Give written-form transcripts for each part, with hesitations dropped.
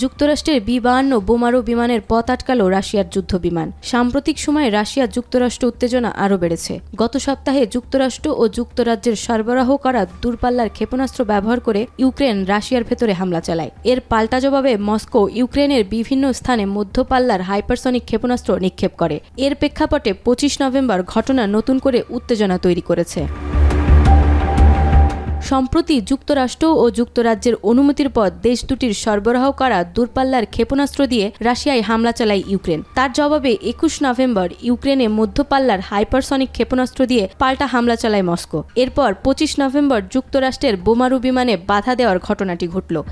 যুক্তরাষ্ট্রের বি-52 বোমারু বিমানের পথ আটকাল রাশিয়ার যুদ্ধবিমান। সাম্প্রতিক সময়ে রাশিয়া যুক্তরাষ্ট্র উত্তেজনা আরও বেড়েছে। গত সপ্তাহে যুক্তরাষ্ট্র ও যুক্তরাজ্যের সরবরাহ করা দূরপাল্লার ক্ষেপণাস্ত্র ব্যবহার করে ইউক্রেন রাশিয়ার ভেতরে হামলা চালায়। এর পাল্টা জবাবে মস্কো ইউক্রেনের বিভিন্ন স্থানে মধ্যপাল্লার হাইপারসনিক ক্ষেপণাস্ত্র নিক্ষেপ করে। এর প্রেক্ষাপটে 25 নভেম্বর ঘটনা নতুন করে উত্তেজনা তৈরি করেছে। সম্প্রতি যুক্তরাষ্ট্র ও যুক্তরাজ্যের অনুমতির পর দেশ দুটির সরবরাহ করা দূরপাল্লার ক্ষেপণাস্ত্র দিয়ে রাশিয়ায় হামলা চালায় ইউক্রেন। তার জবাবে 21 নভেম্বর ইউক্রেনে মধ্যপাল্লার হাইপারসনিক ক্ষেপণাস্ত্র দিয়ে পাল্টা হামলা চালায় মস্কো। এরপর 25 নভেম্বর যুক্তরাষ্ট্রের বোমারু বিমানে বাধা দেওয়ার ঘটনাটি ঘটল।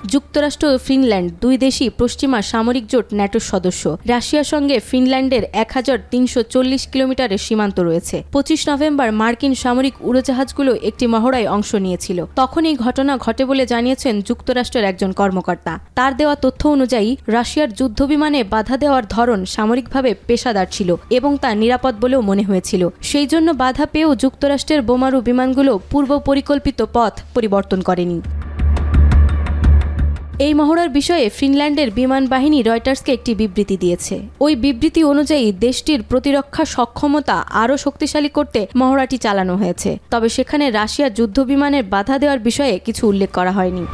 যুক্তরাষ্ট্র ও ফিনল্যান্ড দুই দেশই পশ্চিমা সামরিক জোট ন্যাটোর সদস্য। রাশিয়ার সঙ্গে ফিনল্যান্ডের 1340 কিলোমিটারের সীমান্ত রয়েছে। 25 নভেম্বর মার্কিন সামরিক উড়োজাহাজগুলো একটি মহড়ায় অংশ নিয়েছিল। তখন এই ঘটনা ঘটে বলে জানিয়েছেন যুক্তরাষ্ট্রের একজন কর্মকর্তা। তার দেওয়া তথ্য অনুযায়ী রাশিয়ার যুদ্ধবিমানে বাধা দেওয়ার ধরন সামরিকভাবে পেশাদার ছিল এবং তা নিরাপদ বলেও মনে হয়েছিল। সেই জন্য বাধা পেয়েও যুক্তরাষ্ট্রের বোমারু বিমানগুলো পূর্ব পরিকল্পিত পথ পরিবর্তন করেনি। এই মহড়ার বিষয়ে ফিনল্যান্ডের বিমান বাহিনী রয়টার্সকে একটি বিবৃতি দিয়েছে। ওই বিবৃতি অনুযায়ী দেশটির প্রতিরক্ষা সক্ষমতা আরও শক্তিশালী করতে মহড়াটি চালানো হয়েছে। তবে সেখানে রাশিয়ার যুদ্ধবিমানের বাধা দেওয়ার বিষয়ে কিছু উল্লেখ করা হয়নি।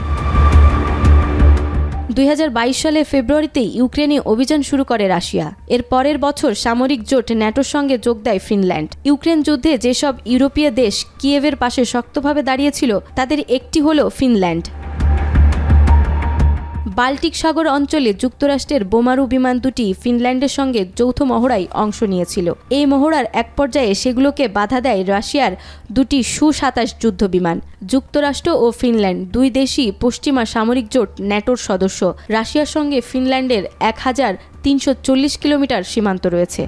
2022 সালের ফেব্রুয়ারিতে ইউক্রেনে অভিযান শুরু করে রাশিয়া। এর পরের বছর সামরিক জোট ন্যাটোর সঙ্গে যোগ দেয় ফিনল্যান্ড। ইউক্রেন যুদ্ধে যেসব ইউরোপীয় দেশ কিয়েভের পাশে শক্তভাবে দাঁড়িয়েছিল তাদের একটি হল ফিনল্যান্ড। বাল্টিক সাগর অঞ্চলে যুক্তরাষ্ট্রের বোমারু বিমান দুটি ফিনল্যান্ডের সঙ্গে যৌথ মহড়ায় অংশ নিয়েছিল। এই মহড়ার এক পর্যায়ে সেগুলোকে বাধা দেয় রাশিয়ার দুটি সু-27 যুদ্ধবিমান। যুক্তরাষ্ট্র ও ফিনল্যান্ড দুই দেশই পশ্চিমা সামরিক জোট ন্যাটোর সদস্য। রাশিয়ার সঙ্গে ফিনল্যান্ডের 1340 কিলোমিটার সীমান্ত রয়েছে।